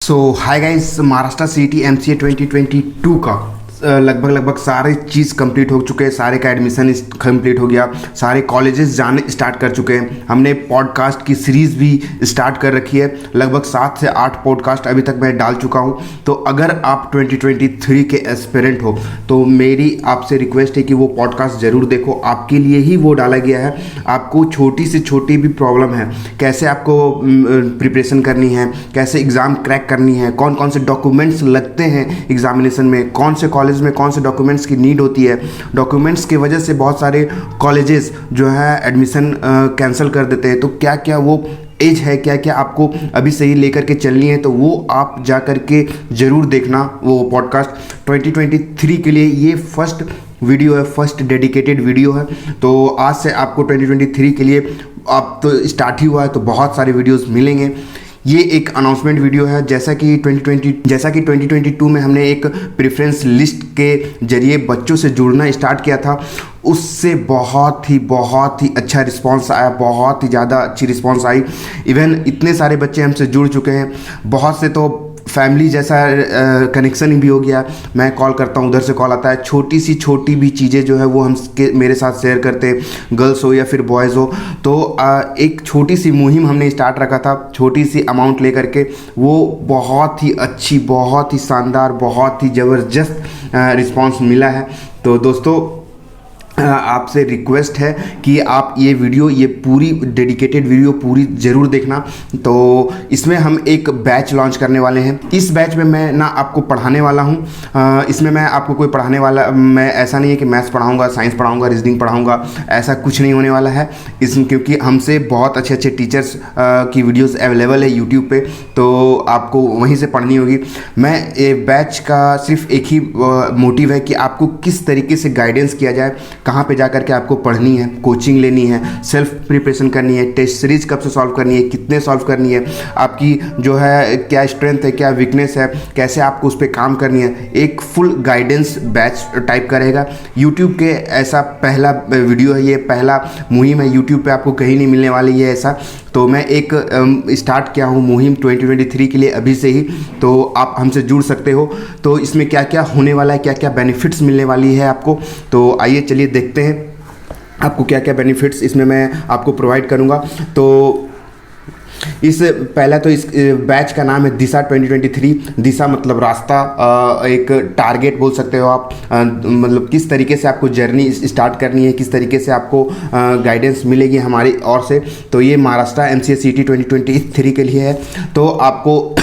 सो hi guys, Maharashtra CET MCA 2022 का लगभग सारे चीज़ कंप्लीट हो चुके हैं। सारे का एडमिशन कंप्लीट हो गया, सारे कॉलेजेस जाने स्टार्ट कर चुके हैं। हमने पॉडकास्ट की सीरीज़ भी स्टार्ट कर रखी है। लगभग 7 से 8 पॉडकास्ट अभी तक मैं डाल चुका हूं। तो अगर आप 2023 के एस्पिरेंट हो तो मेरी आपसे रिक्वेस्ट है कि वो पॉडकास्ट ज़रूर देखो। आपके लिए ही वो डाला गया है। आपको छोटी से छोटी भी प्रॉब्लम है, कैसे आपको प्रिपरेशन करनी है, कैसे एग्ज़ाम क्रैक करनी है, कौन कौन से डॉक्यूमेंट्स लगते हैं एग्जामिनेशन में, कौन से कॉलेज में कौन से डॉक्यूमेंट्स की नीड होती है। डॉक्यूमेंट्स की वजह से बहुत सारे कॉलेजेस जो है एडमिशन कैंसिल कर देते हैं। तो क्या क्या वो एज है, क्या क्या आपको अभी से ही लेकर के चलनी है, तो वो आप जा कर के ज़रूर देखना वो पॉडकास्ट। 2023 के लिए ये फर्स्ट वीडियो है, फर्स्ट डेडिकेटेड वीडियो है। तो आज से आपको 2023 के लिए अब तो स्टार्ट ही हुआ है, तो बहुत सारे वीडियोस मिलेंगे। ये एक अनाउंसमेंट वीडियो है। जैसा कि 2022 में हमने एक प्रेफरेंस लिस्ट के जरिए बच्चों से जुड़ना स्टार्ट किया था, उससे बहुत ही अच्छा रिस्पांस आया, बहुत ही ज़्यादा अच्छी रिस्पांस आई। इवन इतने सारे बच्चे हमसे जुड़ चुके हैं, बहुत से तो फैमिली जैसा कनेक्शन भी हो गया। मैं कॉल करता हूँ, उधर से कॉल आता है। छोटी भी चीज़ें जो है वो हम मेरे साथ शेयर करते हैं, गर्ल्स हो या फिर बॉयज़ हो। तो एक छोटी सी मुहिम हमने स्टार्ट रखा था, छोटी सी अमाउंट लेकर के। वो बहुत ही अच्छी, बहुत ही शानदार, बहुत ही ज़बरदस्त रिस्पांस मिला है। तो दोस्तों, आपसे रिक्वेस्ट है कि आप ये वीडियो, ये पूरी डेडिकेटेड वीडियो पूरी ज़रूर देखना। तो इसमें हम एक बैच लॉन्च करने वाले हैं। इस बैच में मैं ना आपको पढ़ाने वाला हूँ, इसमें मैं आपको कोई पढ़ाने वाला, मैं ऐसा नहीं है कि मैथ्स पढ़ाऊँगा, साइंस पढ़ाऊँगा, रीजनिंग पढ़ाऊँगा, ऐसा कुछ नहीं होने वाला है। क्योंकि हमसे बहुत अच्छे टीचर्स की वीडियोज़ अवेलेबल है यूट्यूब पर, तो आपको वहीं से पढ़नी होगी। मैं ये बैच का सिर्फ एक ही मोटिव है कि आपको किस तरीके से गाइडेंस किया जाए, कहाँ पे जाकर के आपको पढ़नी है, कोचिंग लेनी है, सेल्फ प्रिपरेशन करनी है, टेस्ट सीरीज कब से सॉल्व करनी है, कितने सॉल्व करनी है, आपकी जो है क्या स्ट्रेंथ है, क्या वीकनेस है, कैसे आपको उस पर काम करनी है। एक फुल गाइडेंस बैच टाइप करेगा। यूट्यूब के ऐसा पहला वीडियो है, ये पहला मुहिम है। यूट्यूब पे आपको कहीं नहीं मिलने वाली है ऐसा। तो मैं एक स्टार्ट किया हूँ मुहिम 2023 के लिए अभी से ही। तो आप हमसे जुड़ सकते हो। तो इसमें क्या क्या होने वाला है, क्या क्या बेनिफिट्स मिलने वाली है आपको, तो आइए चलिए देखते हैं आपको क्या क्या बेनिफिट्स इसमें मैं आपको प्रोवाइड करूँगा। तो इस पहला तो इस बैच का नाम है दिशा 2023। दिशा मतलब रास्ता, एक टारगेट बोल सकते हो आप। मतलब किस तरीके से आपको जर्नी स्टार्ट करनी है, किस तरीके से आपको गाइडेंस मिलेगी हमारी ओर से। तो ये महाराष्ट्र एमसीए सीईटी 2023 के लिए है। तो आपको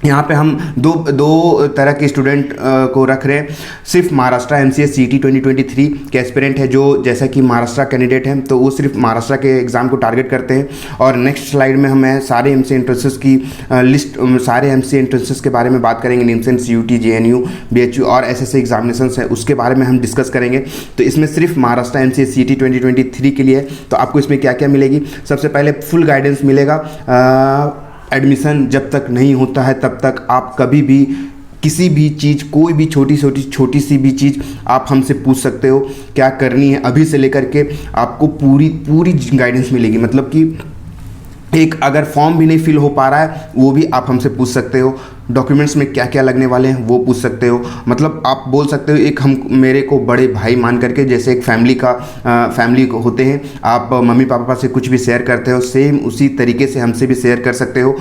यहाँ पे हम दो तरह के स्टूडेंट को रख रहे हैं। सिर्फ महाराष्ट्र एमसीए सीईटी 2023 के एस्पिरेंट है, जो जैसा कि महाराष्ट्र कैंडिडेट हैं तो वो सिर्फ महाराष्ट्र के एग्ज़ाम को टारगेट करते हैं। और नेक्स्ट स्लाइड में हमें सारे एमसीए एंट्रेंसेस की लिस्ट, सारे एमसीए एंट्रेंसेस के बारे में बात करेंगे। निम्सन, सीयूटी, जेएनयू, बीएचयू और एसएससी एग्जामिनेशन है, उसके बारे में हम डिस्कस करेंगे। तो इसमें सिर्फ महाराष्ट्र एमसीए सीईटी 2023 के लिए। तो आपको इसमें क्या क्या मिलेगी? सबसे पहले फुल गाइडेंस मिलेगा। एडमिशन जब तक नहीं होता है तब तक आप कभी भी किसी भी चीज़, कोई भी छोटी सी भी चीज़ आप हमसे पूछ सकते हो, क्या करनी है अभी से लेकर के आपको पूरी गाइडेंस मिलेगी। मतलब कि एक अगर फॉर्म भी नहीं फिल हो पा रहा है वो भी आप हमसे पूछ सकते हो। डॉक्यूमेंट्स में क्या क्या लगने वाले हैं वो पूछ सकते हो। मतलब आप बोल सकते हो एक हम मेरे को बड़े भाई मान करके, जैसे एक फैमिली होते हैं, आप मम्मी पापा से कुछ भी शेयर करते हो, सेम उसी तरीके से हमसे भी शेयर कर सकते हो।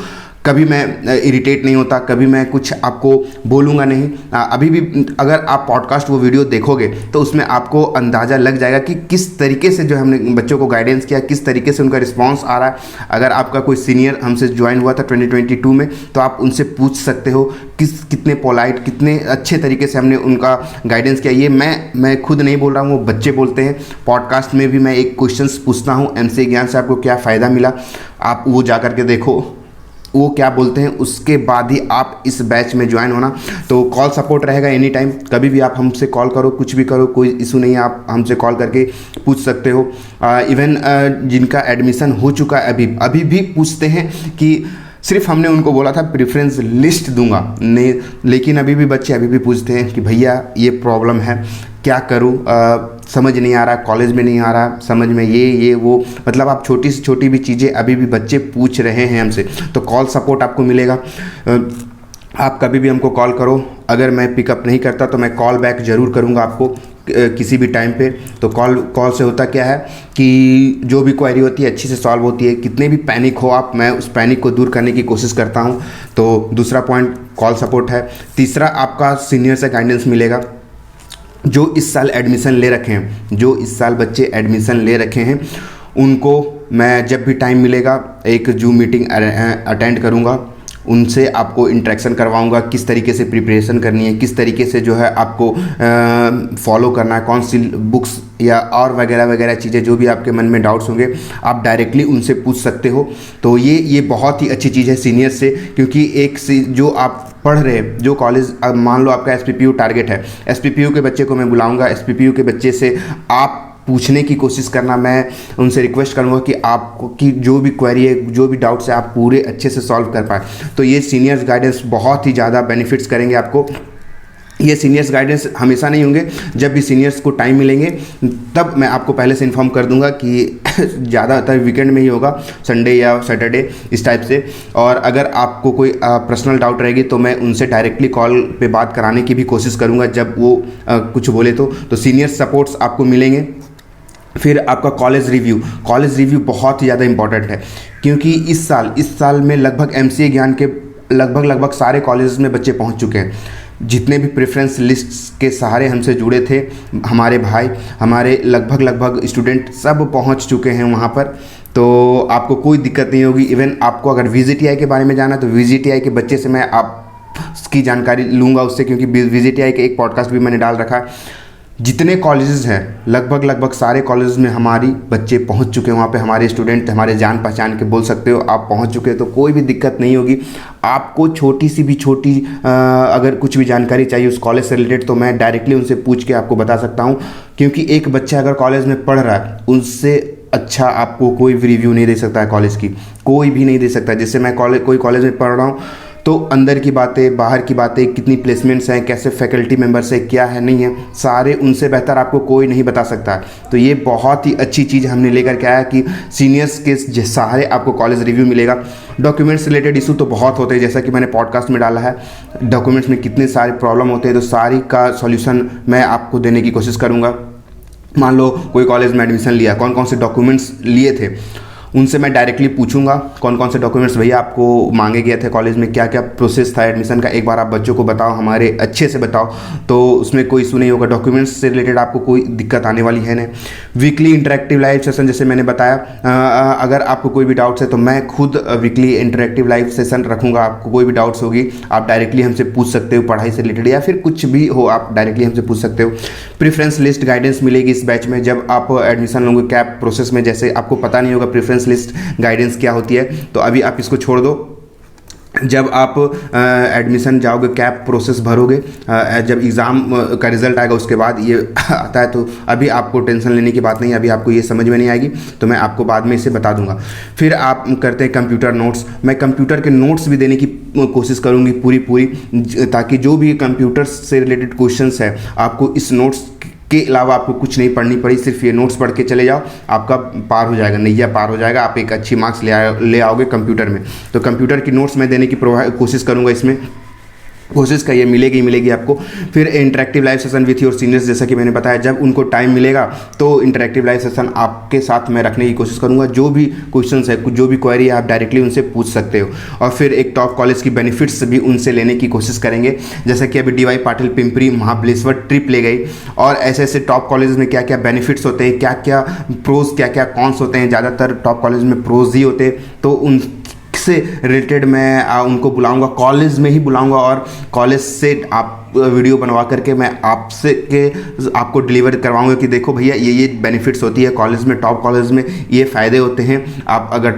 कभी मैं इरिटेट नहीं होता, कभी मैं कुछ आपको बोलूँगा नहीं। अभी भी अगर आप पॉडकास्ट वो वीडियो देखोगे तो उसमें आपको अंदाज़ा लग जाएगा कि किस तरीके से जो हमने बच्चों को गाइडेंस किया, किस तरीके से उनका रिस्पांस आ रहा है। अगर आपका कोई सीनियर हमसे ज्वाइन हुआ था 2022 में तो आप उनसे पूछ सकते हो कितने पोलाइट, कितने अच्छे तरीके से हमने उनका गाइडेंस किया। ये मैं खुद नहीं बोल रहा हूँ, वो बच्चे बोलते हैं। पॉडकास्ट में भी मैं एक क्वेश्चन पूछता हूँ, एमसीए ज्ञान से आपको क्या फ़ायदा मिला, आप वो जा कर के देखो वो क्या बोलते हैं, उसके बाद ही आप इस बैच में ज्वाइन होना। तो कॉल सपोर्ट रहेगा एनी टाइम, कभी भी आप हमसे कॉल करो, कुछ भी करो, कोई इशू नहीं है, आप हमसे कॉल करके पूछ सकते हो। इवन जिनका एडमिशन हो चुका है अभी भी पूछते हैं कि सिर्फ हमने उनको बोला था प्रेफरेंस लिस्ट दूंगा नहीं, लेकिन अभी भी बच्चे अभी भी पूछते हैं कि भैया ये प्रॉब्लम है, क्या करूं। समझ नहीं आ रहा, कॉलेज में नहीं आ रहा समझ में, ये वो, मतलब आप छोटी से छोटी भी चीज़ें अभी भी बच्चे पूछ रहे हैं हमसे, तो कॉल सपोर्ट आपको मिलेगा। आप कभी भी हमको कॉल करो, अगर मैं पिकअप नहीं करता तो मैं कॉल बैक ज़रूर करूँगा आपको किसी भी टाइम पे। तो कॉल से होता क्या है कि जो भी क्वेरी होती है अच्छी से सॉल्व होती है, कितने भी पैनिक हो आप, मैं उस पैनिक को दूर करने की कोशिश करता हूँ। तो दूसरा पॉइंट कॉल सपोर्ट है। तीसरा, आपका सीनियर से गाइडेंस मिलेगा। जो इस साल एडमिशन ले रखे हैं, जो इस साल बच्चे एडमिशन ले रखे हैं, उनको मैं जब भी टाइम मिलेगा एक जूम मीटिंग अटेंड करूँगा, उनसे आपको इंटरेक्शन करवाऊंगा, किस तरीके से प्रिपरेशन करनी है, किस तरीके से जो है आपको फॉलो करना है, कौन सी बुक्स या और वगैरह वगैरह चीज़ें, जो भी आपके मन में डाउट्स होंगे आप डायरेक्टली उनसे पूछ सकते हो। तो ये बहुत ही अच्छी चीज़ है सीनियर से, क्योंकि जो आप पढ़ रहे हैं, जो कॉलेज, मान लो आपका एसपीपीयू टारगेट है, एसपीपीयू के बच्चे को मैं बुलाऊंगा, एसपीपीयू के बच्चे से आप पूछने की कोशिश करना, मैं उनसे रिक्वेस्ट करूंगा कि आपको की जो भी क्वेरी है, जो भी डाउट्स है, आप पूरे अच्छे से सॉल्व कर पाए। तो ये सीनियर्स गाइडेंस बहुत ही ज़्यादा बेनिफिट्स करेंगे आपको। ये सीनियर्स गाइडेंस हमेशा नहीं होंगे, जब भी सीनियर्स को टाइम मिलेंगे तब मैं आपको पहले से इन्फॉर्म कर दूंगा कि ज़्यादातर वीकेंड में ही होगा, संडे या सैटरडे इस टाइप से। और अगर आपको कोई पर्सनल डाउट रहेगी तो मैं उनसे डायरेक्टली कॉल पे बात कराने की भी कोशिश करूंगा जब वो कुछ बोले तो सीनियर सपोर्ट्स आपको मिलेंगे। फिर आपका कॉलेज रिव्यू बहुत ही ज़्यादा इंपॉर्टेंट है, क्योंकि इस साल में लगभग एमसीए ज्ञान के लगभग सारे कॉलेजेस में बच्चे पहुंच चुके हैं। जितने भी प्रेफरेंस लिस्ट के सहारे हमसे जुड़े थे हमारे भाई, हमारे लगभग स्टूडेंट सब पहुंच चुके हैं वहां पर। तो आपको कोई दिक्कत नहीं होगी। इवन आपको अगर VGTI के बारे में जाना तो VGTI के बच्चे से मैं आपकी जानकारी लूँगा उससे, क्योंकि VGTI के एक पॉडकास्ट भी मैंने डाल रखा है। जितने कॉलेजेस हैं लगभग सारे कॉलेजेस में हमारी बच्चे पहुंच चुके हैं, वहाँ पे हमारे स्टूडेंट, हमारे जान पहचान के बोल सकते हो आप पहुंच चुके हैं, तो कोई भी दिक्कत नहीं होगी। आपको छोटी अगर कुछ भी जानकारी चाहिए उस कॉलेज से रिलेटेड तो मैं डायरेक्टली उनसे पूछ के आपको बता सकता हूँ, क्योंकि एक बच्चा अगर कॉलेज में पढ़ रहा है उससे अच्छा आपको कोई भी रिव्यू नहीं दे सकता है कॉलेज की, कोई भी नहीं दे सकता। जैसे मैं कोई कॉलेज में पढ़ रहा हूँ तो अंदर की बातें, बाहर की बातें, कितनी प्लेसमेंट्स हैं, कैसे फैकल्टी मेंबर्स है, क्या है नहीं है, सारे उनसे बेहतर आपको कोई नहीं बता सकता। तो ये बहुत ही अच्छी चीज़ हमने लेकर के आया कि सीनियर्स के सहारे आपको कॉलेज रिव्यू मिलेगा। डॉक्यूमेंट्स रिलेटेड इशू तो बहुत होते हैं, जैसा कि मैंने पॉडकास्ट में डाला है, डॉक्यूमेंट्स में कितने सारे प्रॉब्लम होते हैं, तो सारी का सॉल्यूशन मैं आपको देने की कोशिश करूँगा। मान लो कोई कॉलेज में एडमिशन लिया, कौन कौन से डॉक्यूमेंट्स लिए थे, उनसे मैं डायरेक्टली पूछूंगा कौन कौन से डॉक्यूमेंट्स भैया आपको मांगे गए थे कॉलेज में, क्या क्या प्रोसेस था एडमिशन का, एक बार आप बच्चों को बताओ, हमारे अच्छे से बताओ, तो उसमें कोई इशू नहीं होगा। डॉक्यूमेंट्स से रिलेटेड आपको कोई दिक्कत आने वाली है नहीं। वीकली इंटरेक्टिव लाइव सेशन, जैसे मैंने बताया, अगर आपको कोई भी डाउट्स है तो मैं खुद वीकली इंटरेक्टिव लाइव सेशन रखूँगा। आपको कोई भी डाउट्स होगी आप डायरेक्टली हमसे पूछ सकते हो, पढ़ाई से रिलेटेड या फिर कुछ भी हो आप डायरेक्टली हमसे पूछ सकते हो। प्रेफरेंस लिस्ट गाइडेंस मिलेगी इस बैच में, जब आप एडमिशन लोगे कैप प्रोसेस में। जैसे आपको पता नहीं होगा प्रेफरेंस लिस्ट गाइडेंस क्या होती है, तो अभी आप इसको छोड़ दो। जब आप एडमिशन जाओगे, कैप प्रोसेस भरोगे, जब एग्ज़ाम का रिजल्ट आएगा उसके बाद ये आता है, तो अभी आपको टेंशन लेने की बात नहीं है, अभी आपको ये समझ में नहीं आएगी तो मैं आपको बाद में इसे बता दूंगा। फिर आप करते हैं कंप्यूटर नोट्स, मैं कंप्यूटर के नोट्स भी देने की कोशिश करूँगी पूरी, ताकि जो भी कंप्यूटर से रिलेटेड क्वेश्चंस है आपको इस नोट्स के अलावा आपको कुछ नहीं पढ़नी पड़ी, सिर्फ ये नोट्स पढ़ के चले जाओ, आपका पार हो जाएगा, नैया पार हो जाएगा, आप एक अच्छी मार्क्स ले आओगे कंप्यूटर में। तो कंप्यूटर की नोट्स मैं देने की कोशिश करूँगा, इसमें कोशिश करिए, मिलेगी आपको। फिर interactive live session with your seniors, जैसा कि मैंने बताया, जब उनको टाइम मिलेगा तो इंटरेक्टिव लाइव सेशन आपके साथ मैं रखने की कोशिश करूंगा। जो भी क्वेश्चंस है, जो भी क्वेरी है, आप डायरेक्टली उनसे पूछ सकते हो। और फिर एक टॉप कॉलेज की बेनिफिट्स भी उनसे लेने की कोशिश करेंगे, जैसे कि अभी DY पाटिल पिंपरी महाबलेश्वर ट्रिप ले गई, और ऐसे टॉप कॉलेज में क्या क्या बेनिफिट्स होते हैं, क्या क्या प्रोज, क्या क्या कॉन्स होते हैं। ज़्यादातर टॉप कॉलेज में प्रोज ही होते हैं, तो उन से रिलेटेड मैं उनको बुलाऊंगा, कॉलेज में ही बुलाऊंगा, और कॉलेज से आप वीडियो बनवा करके मैं आपको डिलीवर करवाऊंगा कि देखो भैया ये बेनिफिट्स होती है कॉलेज में, टॉप कॉलेज में ये फ़ायदे होते हैं। आप अगर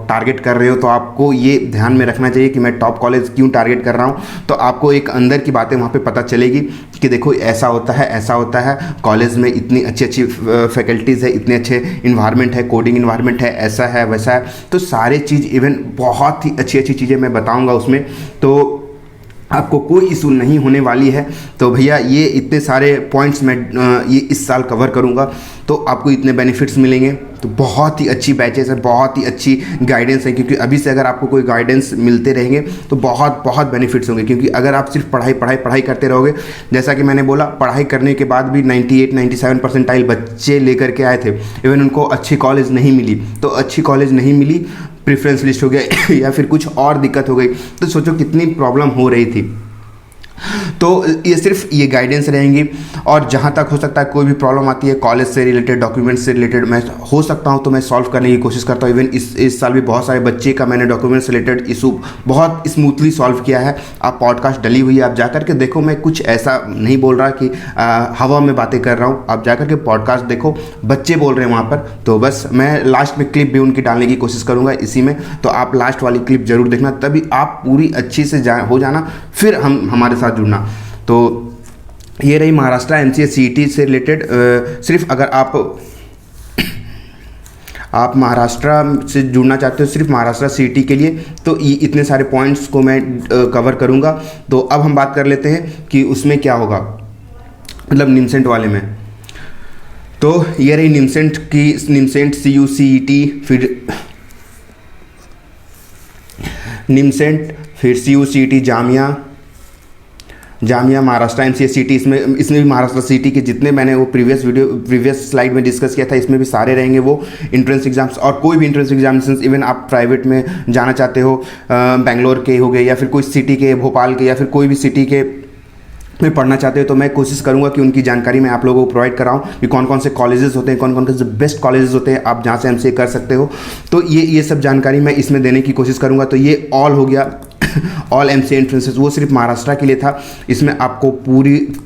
टारगेट कर रहे हो तो आपको ये ध्यान में रखना चाहिए कि मैं टॉप कॉलेज क्यों टारगेट कर रहा हूँ, तो आपको एक अंदर की बातें वहाँ पे पता चलेगी कि देखो ऐसा होता है कॉलेज में, इतनी अच्छी फैकल्टीज़ है, इतने अच्छे इन्वायरमेंट है, कोडिंग इन्वायरमेंट है, ऐसा है वैसा है। तो सारे चीज़, इवन बहुत ही अच्छी चीज़ें मैं बताऊँगा उसमें। तो आपको कोई इशू नहीं होने वाली है। तो भैया ये इतने सारे पॉइंट्स मैं ये इस साल कवर करूँगा, तो आपको इतने बेनिफिट्स मिलेंगे। तो बहुत ही अच्छी बैचेस है, बहुत ही अच्छी गाइडेंस है, क्योंकि अभी से अगर आपको कोई गाइडेंस मिलते रहेंगे तो बहुत बहुत बेनिफिट्स होंगे। क्योंकि अगर आप सिर्फ पढ़ाई पढ़ाई पढ़ाई करते रहोगे, जैसा कि मैंने बोला, पढ़ाई करने के बाद भी 98-97 परसेंटाइल बच्चे लेकर के आए थे, इवन उनको अच्छी कॉलेज नहीं मिली। तो अच्छी कॉलेज नहीं मिली, प्रेफरेंस लिस्ट हो गया या फिर कुछ और दिक्कत हो गई, तो सोचो कितनी प्रॉब्लम हो रही थी। तो ये सिर्फ ये गाइडेंस रहेंगी। और जहाँ तक हो सकता है कोई भी प्रॉब्लम आती है कॉलेज से रिलेटेड, डॉक्यूमेंट्स से रिलेटेड, मैं हो सकता हूँ तो मैं सॉल्व करने की कोशिश करता हूँ। इवन इस साल भी बहुत सारे बच्चे का मैंने डॉक्यूमेंट्स से रिलेटेड इशू बहुत स्मूथली सॉल्व किया है। आप पॉडकास्ट डली हुई है, आप जाकर के देखो। मैं कुछ ऐसा नहीं बोल रहा कि हवा में बातें कर रहा हूँ, आप जाकर के पॉडकास्ट देखो, बच्चे बोल रहे हैं वहाँ पर। तो बस मैं लास्ट में क्लिप भी उनकी डालने की कोशिश करूँगा इसी में, तो आप लास्ट वाली क्लिप जरूर देखना, तभी आप पूरी अच्छी से हो जाना, फिर हमारे साथ जुड़ना। तो ये रही महाराष्ट्र एमसीए सीईटी से रिलेटेड। सिर्फ अगर आप महाराष्ट्र से जुड़ना चाहते हो, सिर्फ महाराष्ट्र सीईटी के लिए, तो ये इतने सारे पॉइंट्स को मैं कवर करूँगा। तो अब हम बात कर लेते हैं कि उसमें क्या होगा, मतलब निमसेंट वाले में। तो ये रही निमसेंट CUCET, फिर निमसेंट, फिर CUCET जामिया महाराष्ट्र एमसीए सीटी। इसमें भी महाराष्ट्र सीटी के जितने मैंने वो प्रीवियस स्लाइड में डिस्कस किया था, इसमें भी सारे रहेंगे वो एंट्रेंस एग्जाम्स। और कोई भी एंट्रेंस एग्जामिनेशन, इवन आप प्राइवेट में जाना चाहते हो, बेंगलोर के हो गए या फिर कोई सिटी के, भोपाल के, या फिर कोई भी सिटी के में पढ़ना चाहते हो, तो मैं कोशिश करूंगा कि उनकी जानकारी मैं आप लोगों को प्रोवाइड कराऊं कि कौन कौन से कॉलेजेस होते हैं, कौन कौन से बेस्ट कॉलेजेस होते हैं, आप जहां से एमसीए कर सकते हो। तो ये सब जानकारी मैं इसमें देने की कोशिश करूंगा। तो ये ऑल हो गया, ऑल एमसीए एंट्रेंसेस, वो सिर्फ महाराष्ट्र के लिए था। इसमें आपको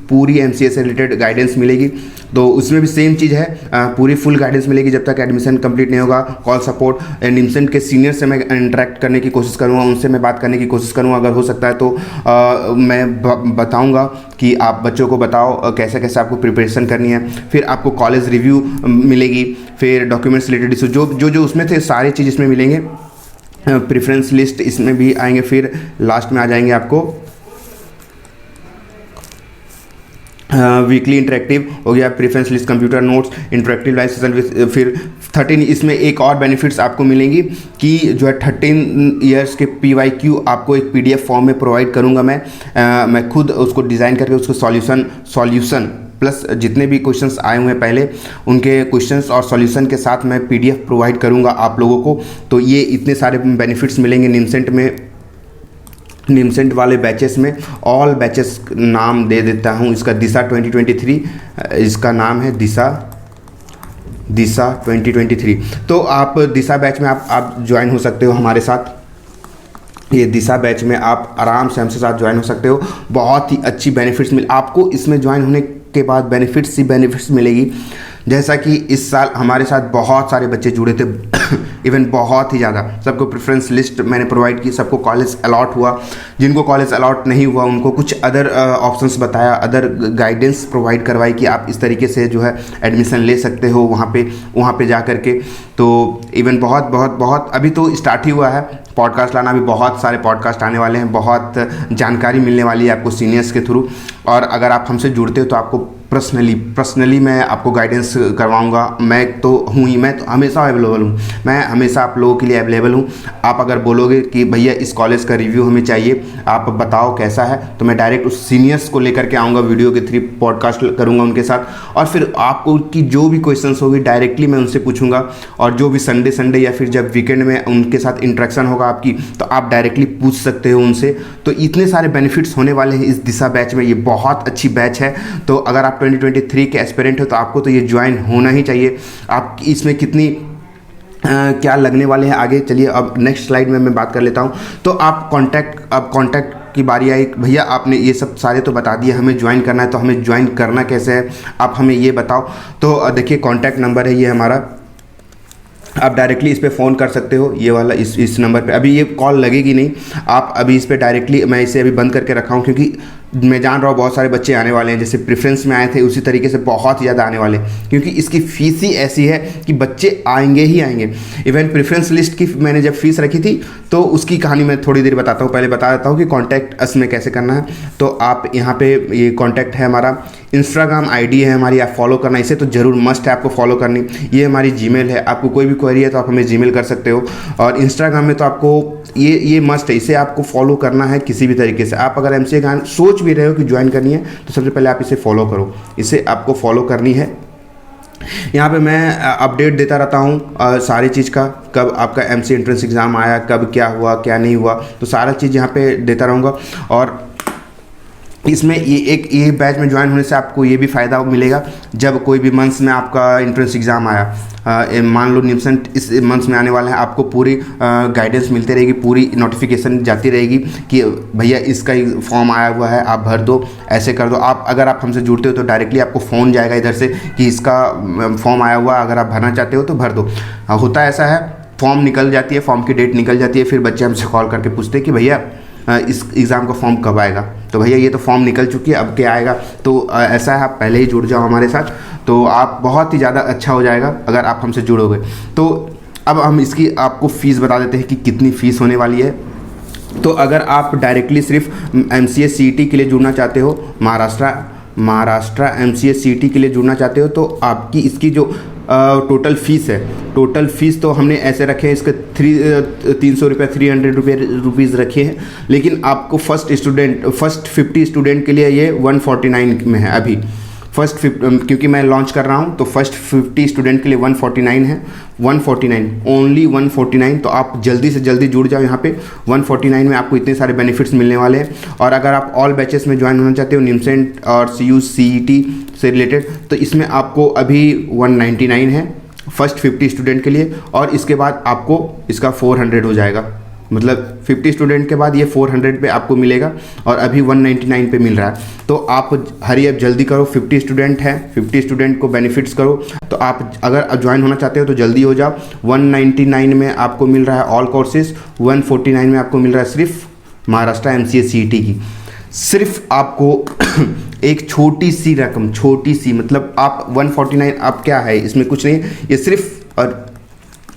पूरी एमसीए से रिलेटेड गाइडेंस मिलेगी। तो उसमें भी सेम चीज़ है, पूरी फुल गाइडेंस मिलेगी जब तक एडमिशन कंप्लीट नहीं होगा। कॉल सपोर्ट, निमसेंट के सीनियर से मैं इंटरेक्ट करने की कोशिश करूँगा, उनसे मैं बात करने की कोशिश करूँगा। अगर हो सकता है तो मैं बताऊँगा कि आप बच्चों को बताओ कैसे कैसे आपको प्रिपरेशन करनी है। फिर आपको कॉलेज रिव्यू मिलेगी, फिर डॉक्यूमेंट्स रिलेटेड इशू जो उसमें थे सारी चीज़ इसमें मिलेंगे। प्रेफरेंस लिस्ट इसमें भी आएंगे। फिर लास्ट में आ जाएंगे आपको वीकली इंटरेक्टिव हो गया, preference list, computer notes, interactive live session. फिर 13 इसमें एक और बेनिफिट्स आपको मिलेंगी कि जो है 13 ईयर्स के PYQ आपको एक PDF फॉर्म में प्रोवाइड करूंगा। मैं खुद उसको डिज़ाइन करके उसको सॉल्यूशन प्लस जितने भी क्वेश्चंस आए हुए हैं पहले, उनके क्वेश्चंस और सॉल्यूशन के साथ मैं PDF प्रोवाइड करूंगा आप लोगों को। तो ये इतने सारे बेनिफिट्स मिलेंगे निमसेंट वाले बैचेस में। ऑल बैचेस नाम दे देता हूँ इसका, दिशा 2023 इसका नाम है, दिशा 2023। तो आप दिशा बैच में आप ज्वाइन हो सकते हो हमारे साथ। ये दिशा बैच में आप आराम से हमसे साथ ज्वाइन हो सकते हो। बहुत ही अच्छी बेनिफिट्स आपको इसमें ज्वाइन होने के बाद बेनिफिट्स मिलेगी। जैसा कि इस साल हमारे साथ बहुत सारे बच्चे जुड़े थे, इवन बहुत ही ज़्यादा। सबको प्रेफरेंस लिस्ट मैंने प्रोवाइड की, सबको कॉलेज अलॉट हुआ। जिनको कॉलेज अलॉट नहीं हुआ उनको कुछ अदर ऑप्शंस बताया, अदर गाइडेंस प्रोवाइड करवाई कि आप इस तरीके से जो है एडमिशन ले सकते हो वहाँ पे जा कर के। तो इवन बहुत अभी तो स्टार्ट ही हुआ है पॉडकास्ट लाना, भी बहुत सारे पॉडकास्ट आने वाले हैं, बहुत जानकारी मिलने वाली है आपको सीनियर्स के थ्रू। और अगर आप हमसे जुड़ते हो तो आपको पर्सनली मैं आपको गाइडेंस करवाऊंगा। मैं तो हमेशा अवेलेबल हूँ, मैं हमेशा आप लोगों के लिए अवेलेबल हूँ। आप अगर बोलोगे कि भैया इस कॉलेज का रिव्यू हमें चाहिए, आप बताओ कैसा है, तो मैं डायरेक्ट उस सीनियर्स को लेकर के आऊँगा, वीडियो के थ्रू पॉडकास्ट करूँगा उनके साथ। और फिर आपको की जो भी क्वेश्चंस होगी डायरेक्टली मैं उनसे पूछूंगा। और जो भी संडे या फिर जब वीकेंड में उनके साथ इंटरेक्शन होगा आपकी, तो आप डायरेक्टली पूछ सकते हो उनसे। तो इतने सारे बेनिफिट्स होने वाले हैं इस दिशा बैच में। ये बहुत अच्छी बैच है। तो अगर आप 2023 के एस्पिरेंट हो तो आपको तो ये ज्वाइन होना ही चाहिए। आप इसमें कितनी क्या लगने वाले हैं आगे, चलिए अब नेक्स्ट स्लाइड में मैं बात कर लेता हूँ। तो आप कॉन्टैक्ट की बारी आई। भैया आपने ये सब सारे तो बता दिए, हमें ज्वाइन करना है, तो हमें ज्वाइन करना कैसे है आप हमें ये बताओ। तो देखिए कॉन्टैक्ट नंबर है ये हमारा, आप डायरेक्टली इस पर फ़ोन कर सकते हो, ये वाला इस नंबर पे। अभी ये कॉल लगेगी नहीं, आप अभी इस पर डायरेक्टली, मैं इसे अभी बंद करके रखा हूँ क्योंकि मैं जान रहा हूँ बहुत सारे बच्चे आने वाले हैं, जैसे प्रेफरेंस में आए थे उसी तरीके से बहुत ही ज़्यादा आने वाले, क्योंकि इसकी फ़ीस ही ऐसी है कि बच्चे आएंगे ही आएंगे। इवन प्रेफरेंस लिस्ट की मैंने जब फ़ीस रखी थी तो उसकी कहानी मैं थोड़ी देर बताता हूँ। पहले बता देता हूँ कि कॉन्टैक्ट अस में कैसे करना है। तो आप यहाँ पे ये कॉन्टैक्ट है हमारा, इंस्टाग्राम आईडी है हमारी, आप फॉलो करना, इसे तो ज़रूर मस्ट है आपको फॉलो करनी। ये हमारी जीमेल है, आपको कोई भी क्वेरी है तो आप हमें जीमेल कर सकते हो। और इंस्टाग्राम में तो आपको ये मस्ट है, इसे आपको फॉलो करना है किसी भी तरीके से। आप अगर एमसीए ज्ञान सोच भी रहे हो कि ज्वाइन करनी है तो सबसे पहले आप इसे फॉलो करो, इसे आपको फॉलो करनी है। यहाँ पे मैं अपडेट देता रहता हूँ सारी चीज़ का, कब आपका एमसीए एंट्रेंस एग्ज़ाम आया, कब क्या हुआ क्या नहीं हुआ, तो सारा चीज़ यहाँ पे देता रहूँगा। और इसमें ये बैच में ज्वाइन होने से आपको ये भी फ़ायदा मिलेगा, जब कोई भी मंथ्स में आपका एंट्रेंस एग्ज़ाम आया, मान लो निम्सन इस मंथ्स में आने वाला है, आपको पूरी गाइडेंस मिलती रहेगी, पूरी नोटिफिकेशन जाती रहेगी कि भैया इसका फॉर्म आया हुआ है, आप भर दो, ऐसे कर दो। अगर आप हमसे जुड़ते हो तो डायरेक्टली आपको फ़ोन जाएगा इधर से कि इसका फॉर्म आया हुआ, अगर आप भरना चाहते हो तो भर दो। होता ऐसा है, फॉर्म निकल जाती है, फॉर्म की डेट निकल जाती है, फिर बच्चे हमसे कॉल करके पूछते हैं कि भैया इस एग्ज़ाम का फॉर्म कब आएगा। तो भैया ये तो फॉर्म निकल चुकी है, अब क्या आएगा। तो ऐसा है, आप पहले ही जुड़ जाओ हमारे साथ, तो आप बहुत ही ज़्यादा अच्छा हो जाएगा अगर आप हमसे जुड़ोगे। तो अब हम इसकी आपको फ़ीस बता देते हैं कि कितनी फ़ीस होने वाली है। तो अगर आप डायरेक्टली सिर्फ एमसीए सीईटी के लिए जुड़ना चाहते हो, महाराष्ट्र एमसीए सीईटी के लिए जुड़ना चाहते हो, तो आपकी इसकी जो टोटल फ़ीस है, टोटल फ़ीस तो हमने ऐसे रखे हैं, इसके 300 रुपये 300 रुपीज़ रखे हैं। लेकिन आपको फर्स्ट 50 स्टूडेंट के लिए ये 149 में है अभी। क्योंकि मैं लॉन्च कर रहा हूँ तो फर्स्ट 50 स्टूडेंट के लिए 149 है, 149 ओनली 149। तो आप जल्दी से जल्दी जुड़ जाओ यहाँ पे। 149 में आपको इतने सारे बेनिफिट्स मिलने वाले हैं। और अगर आप ऑल बैचेस में ज्वाइन होना चाहते हो, निमसेंट और CU CET से रिलेटेड, तो इसमें आपको अभी 199 है फर्स्ट 50 स्टूडेंट के लिए, और इसके बाद आपको इसका 400 हो जाएगा। मतलब 50 स्टूडेंट के बाद ये 400 पे आपको मिलेगा, और अभी 199 पे मिल रहा है। तो आप हरी अब जल्दी करो, 50 स्टूडेंट हैं, 50 स्टूडेंट को बेनिफिट्स करो। तो आप अगर ज्वाइन होना चाहते हो तो जल्दी हो जाओ। 199 में आपको मिल रहा है ऑल कोर्सेज, 149 में आपको मिल रहा है सिर्फ महाराष्ट्र एमसीए सीईटी की। सिर्फ आपको एक छोटी सी रकम, छोटी सी, मतलब आप 149, आप क्या है इसमें कुछ नहीं, ये सिर्फ, और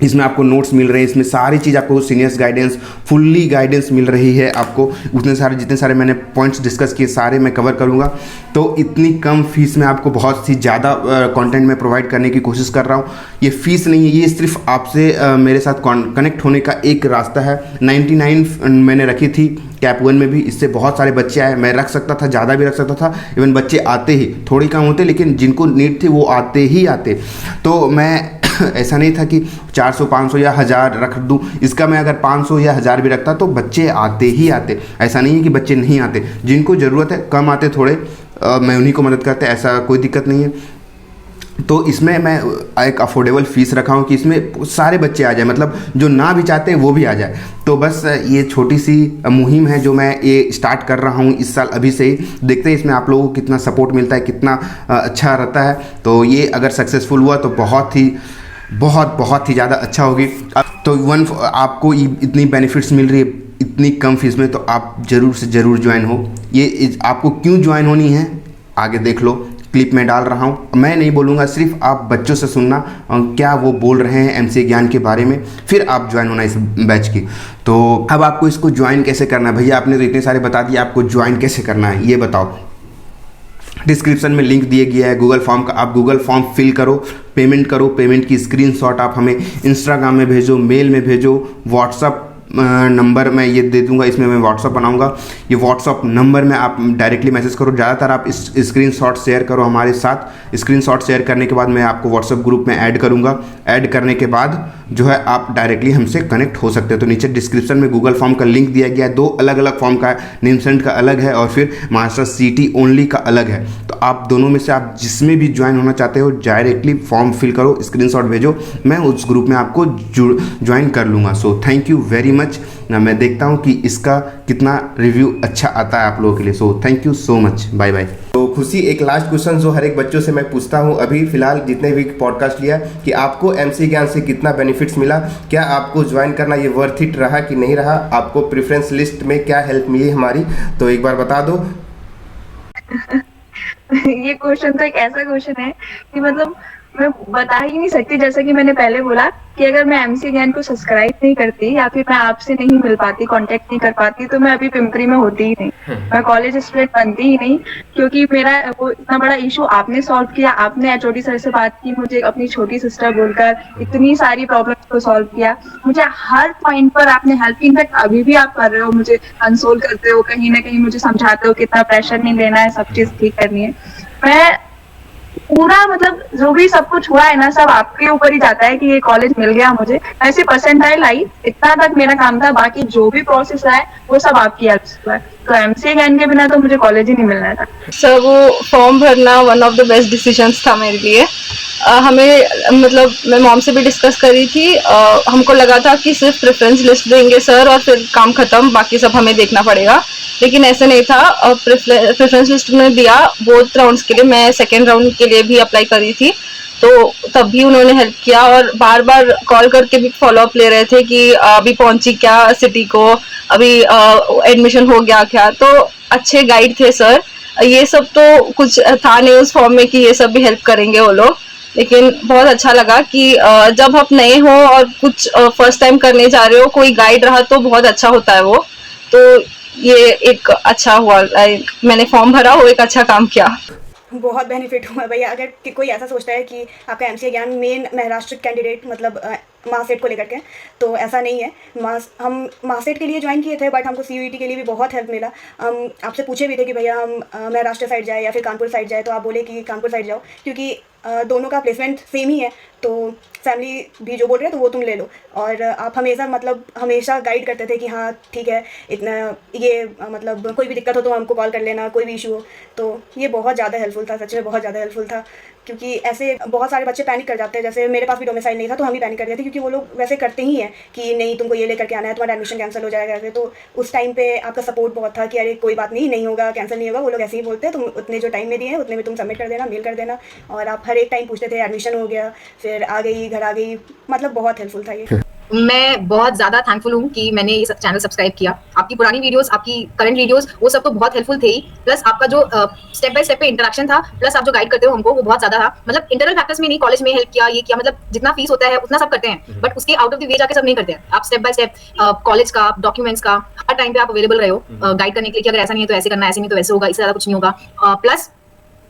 इसमें आपको नोट्स मिल रहे हैं, इसमें सारी चीज़ आपको सीनियर्स गाइडेंस, फुल्ली गाइडेंस मिल रही है आपको। उतने सारे जितने सारे मैंने पॉइंट्स डिस्कस किए सारे मैं कवर करूँगा। तो इतनी कम फीस में आपको बहुत सी ज़्यादा कंटेंट में प्रोवाइड करने की कोशिश कर रहा हूँ। ये फ़ीस नहीं है, ये सिर्फ आपसे मेरे साथ कनेक्ट होने का एक रास्ता है। 99 मैंने रखी थी कैप 1 में भी, इससे बहुत सारे बच्चे आए। मैं रख सकता था, ज़्यादा भी रख सकता था, इवन बच्चे आते ही, थोड़ी कम होते, लेकिन जिनको नीड थी वो आते ही आते। तो मैं ऐसा नहीं था कि 400 500 या 1000 रख दूं। इसका मैं अगर 500 या 1000 भी रखता तो बच्चे आते ही आते। ऐसा नहीं है कि बच्चे नहीं आते, जिनको ज़रूरत है, कम आते थोड़े, मैं उन्हीं को मदद करते, ऐसा कोई दिक्कत नहीं है। तो इसमें मैं एक अफोर्डेबल फ़ीस रखा हूँ कि इसमें सारे बच्चे आ जाए, मतलब जो ना भी चाहते हैं वो भी आ जाए। तो बस ये छोटी सी मुहिम है जो मैं ये स्टार्ट कर रहा हूँ इस साल अभी से ही। देखते हैं इसमें आप लोगों को कितना सपोर्ट मिलता है, कितना अच्छा रहता है। तो ये अगर सक्सेसफुल हुआ तो बहुत ही ज़्यादा अच्छा होगी। तो आपको इतनी बेनिफिट्स मिल रही है इतनी कम फीस में, तो आप ज़रूर से ज़रूर ज्वाइन हो। ये आपको क्यों ज्वाइन होनी है आगे देख लो, क्लिप में डाल रहा हूँ। मैं नहीं बोलूँगा, सिर्फ आप बच्चों से सुनना क्या वो बोल रहे हैं एमसीए ज्ञान के बारे में, फिर आप ज्वाइन होना इस बैच की। तो अब आपको इसको ज्वाइन कैसे करना है, भैया आपने तो इतने सारे बता दिए, आपको ज्वाइन कैसे करना है ये बताओ। डिस्क्रिप्शन में लिंक दिया गया है गूगल फॉर्म का, आप गूगल फॉर्म फिल करो, पेमेंट करो, पेमेंट की स्क्रीनशॉट आप हमें इंस्टाग्राम में भेजो, मेल में भेजो, व्हाट्सअप नंबर मैं ये दे दूंगा, इसमें मैं व्हाट्सअप बनाऊंगा, ये व्हाट्सअप नंबर में आप डायरेक्टली मैसेज करो। ज़्यादातर आप इस स्क्रीनशॉट शेयर करो हमारे साथ। स्क्रीनशॉट शेयर करने के बाद मैं आपको व्हाट्सअप ग्रुप में ऐड करूंगा। ऐड करने के बाद जो है आप डायरेक्टली हमसे कनेक्ट हो सकते हो। तो नीचे डिस्क्रिप्शन में गूगल फॉर्म का लिंक दिया गया है, 2 अलग अलग फॉर्म का है, निमसेंट का अलग है और फिर महाराष्ट्र सीईटी ओनली का अलग है। तो आप दोनों में से आप जिसमें भी ज्वाइन होना चाहते हो डायरेक्टली फॉर्म फिल करो, स्क्रीनशॉट भेजो, मैं उस ग्रुप में आपको ज्वाइन कर लूँगा। सो थैंक यू वेरी मच। मैं देखता हूँ कि इसका कितना रिव्यू अच्छा आता है आप लोगों के लिए। So thank you so much, bye bye. तो खुशी, एक लास्ट क्वेश्चन जो हर एक बच्चों से मैं पूछता हूँ अभी फिलहाल जितने भी पॉडकास्ट लिया, कि आपको एमसीए ज्ञान से कितना बेनिफिट्स मिला, क्या आपको ज्वाइन करना ये वर्थ इट रहा कि नहीं रहा, आपको प्रेफरेंस लिस्ट में क्या हेल्प मिली हमारी, तो एक बार बता दो। ये क्वेश्चन तो एक ऐसा क्वेश्चन है कि मतलब मैं बता ही नहीं सकती। जैसा कि मैंने पहले बोला कि अगर मैं एमसी ज्ञान को सब्सक्राइब नहीं करती या फिर मैं आपसे नहीं मिल पाती, कांटेक्ट नहीं कर पाती, तो मैं अभी पिंपरी में होती ही नहीं, मैं कॉलेज स्टूडेंट बनती ही नहीं। क्योंकि मेरा वो इतना बड़ा इशू आपने सॉल्व किया, आपने एचओडी सर से बात की, मुझे अपनी छोटी सिस्टर बोलकर इतनी सारी प्रॉब्लम्स को सॉल्व किया, मुझे हर पॉइंट पर आपने हेल्प की। इनफैक्ट अभी भी आप कर रहे हो, मुझे कंसोल करते हो, कहीं ना कहीं मुझे समझाते हो कितना प्रेशर नहीं लेना है, सब चीज ठीक करनी है। मैं पूरा मतलब जो भी सब कुछ हुआ है ना, सब आपके ऊपर ही जाता है कि ये कॉलेज मिल गया मुझे। ऐसे परसेंटाइल आई, इतना तक मेरा काम था, बाकी जो भी प्रोसेस है वो सब आपकी हेल्प से हुआ है। तो एमसीए ज्ञान के बिना तो मुझे कॉलेज ही नहीं मिलना था। सर वो फॉर्म भरना one of the best decisions था मेरे लिए। हमें मतलब मैं मॉम से भी डिस्कस करी थी, हमको लगा था कि सिर्फ प्रेफरेंस लिस्ट देंगे सर और फिर काम खत्म, बाकी सब हमें देखना पड़ेगा, लेकिन ऐसे नहीं था। प्रेफरेंस लिस्ट में दिया बोथ राउंड्स के लिए, मैं सेकेंड राउंड के लिए भी अप्लाई करी थी, तो तब भी उन्होंने हेल्प किया और बार बार कॉल करके भी फॉलो अप ले रहे थे कि अभी पहुंची क्या सिटी को, अभी एडमिशन हो गया क्या। तो अच्छे गाइड थे सर। ये सब तो कुछ था नहीं उस फॉर्म में कि ये सब भी हेल्प करेंगे वो लोग, लेकिन बहुत अच्छा लगा कि जब आप नए हो और कुछ फर्स्ट टाइम करने जा रहे हो, कोई गाइड रहा तो बहुत अच्छा होता है वो। तो ये एक अच्छा हुआ, मैंने फॉर्म भरा, वो एक अच्छा काम किया। बहुत बेनिफिट हुआ भैया। अगर कोई ऐसा सोचता है कि आपका एमसीए ज्ञान मेन महाराष्ट्र कैंडिडेट मतलब मार्कसेट को लेकर के, तो ऐसा नहीं है। हम मार्कसेट के लिए ज्वाइन किए थे, बट हमको सीयूईटी के लिए भी बहुत हेल्प मिला। हम आपसे पूछे भी थे कि भैया हम महाराष्ट्र साइड जाए या फिर कानपुर साइड जाए, तो आप बोले कि कानपुर साइड जाओ, क्योंकि दोनों का प्लेसमेंट सेम ही है, तो फैमिली भी जो बोल रहे हैं तो वो तुम ले लो। और आप हमेशा मतलब हमेशा गाइड करते थे कि हाँ ठीक है, इतना ये मतलब कोई भी दिक्कत हो तो हमको कॉल कर लेना, कोई भी इशू हो। तो ये बहुत ज़्यादा हेल्पफुल था, सच में बहुत ज़्यादा हेल्पफुल था। क्योंकि ऐसे बहुत सारे बच्चे पैनिक कर जाते हैं, जैसे मेरे पास भी डोमिसाइल नहीं था तो हम भी पैनिक कर गए थे, क्योंकि वो लोग वैसे करते ही हैं कि नहीं तुमको ये लेकर के आना है, तुम्हारा एडमिशन कैंसिल हो जाएगा ऐसे। तो उस टाइम पे आपका सपोर्ट बहुत था कि अरे कोई बात नहीं, नहीं होगा, कैंसिल नहीं होगा, वो लोग ऐसे ही बोलते हैं, तुम उतने जो टाइम में दिए हैं उतने में तुम सबमिट कर देना, मेल कर देना। और आप हर एक टाइम पूछते थे एडमिशन हो गया, फिर आ गई, घर आ गई, मतलब बहुत हेल्पफुल था ये। मैं बहुत ज़्यादा थैंकफुल हूँ कि मैंने ये चैनल सब्सक्राइब किया। आपकी पुरानी वीडियोस, आपकी करंट वीडियोस, वो सब तो बहुत हेल्पफुल थे ही, प्लस आपका जो स्टेप बाय स्टेप पे इंटरेक्शन था, प्लस आप जो गाइड करते हो हमको, वो बहुत ज़्यादा था। मतलब इंटरनल फैक्टर्स में नहीं, कॉलेज में हेल्प किया, ये किया, मतलब जितना फीस होता है उतना सब करते हैं, बट उसके आउट ऑफ द वे जाके सब नहीं करते हैं। आप स्टेप बाय स्टेप कॉलेज का, डॉक्यूमेंट्स का, हर टाइम पे आप अवेलेबल रहे हो गाइड करने के लिए कि अगर ऐसा नहीं है तो ऐसे करना, ऐसे नहीं तो ऐसे होगा, इससे ज़्यादा कुछ नहीं होगा। प्लस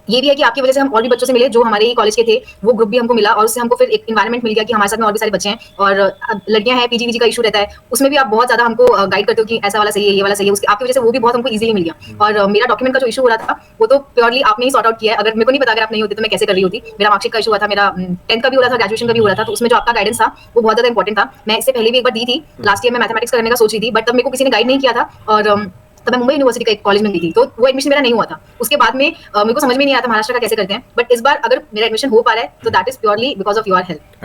ये भी है कि आपकी वजह से हम और भी बच्चों से मिले जो हमारे ही कॉलेज के थे, वो ग्रुप भी हमको मिला और उससे हमको फिर एक एनवायरनमेंट मिल गया कि हमारे साथ में और भी सारे बच्चे हैं। और लड़कियां हैं, पीजी वीजी का इशू रहता है, उसमें भी आप बहुत ज्यादा हमको गाइड करते हो कि ऐसा वाला सही है, ये वाला सही है, उसकी आपकी वजह से वो भी बहुत हमको इजीली मिल गया। और मेरा डॉक्यूमेंट का जो इशू हो रहा था वो तो प्योरली आपने ही सॉर्ट आउट किया है। अगर मेरे को नहीं पता, अगर आप नहीं होते तो मैं कैसे कर रही होती। मेरा मार्कशीट का इशू हुआ था, मेरा 10th का भी हो रहा था, ग्रेजुएशन का भी हो रहा था, तो उसमें जो आपका गाइडेंस था वो बहुत ज्यादा इंपॉर्टेंट था। मैं इससे पहले भी एक बार दी थी, लास्ट ईयर में मैथमेटिक्स करने का सोच रही थी, बट तब मेरे को किसी ने गाइड नहीं किया था और तब मैं मुंबई यूनिवर्सिटी का एक कॉलेज में गई थी, तो वो एडमिशन मेरा नहीं हुआ था। उसके बाद में मेरे को समझ में नहीं आया था महाराष्ट्र का कैसे करते हैं, बट इस बार अगर मेरा एडमिशन हो पा रहा है तो that is purely because of your help.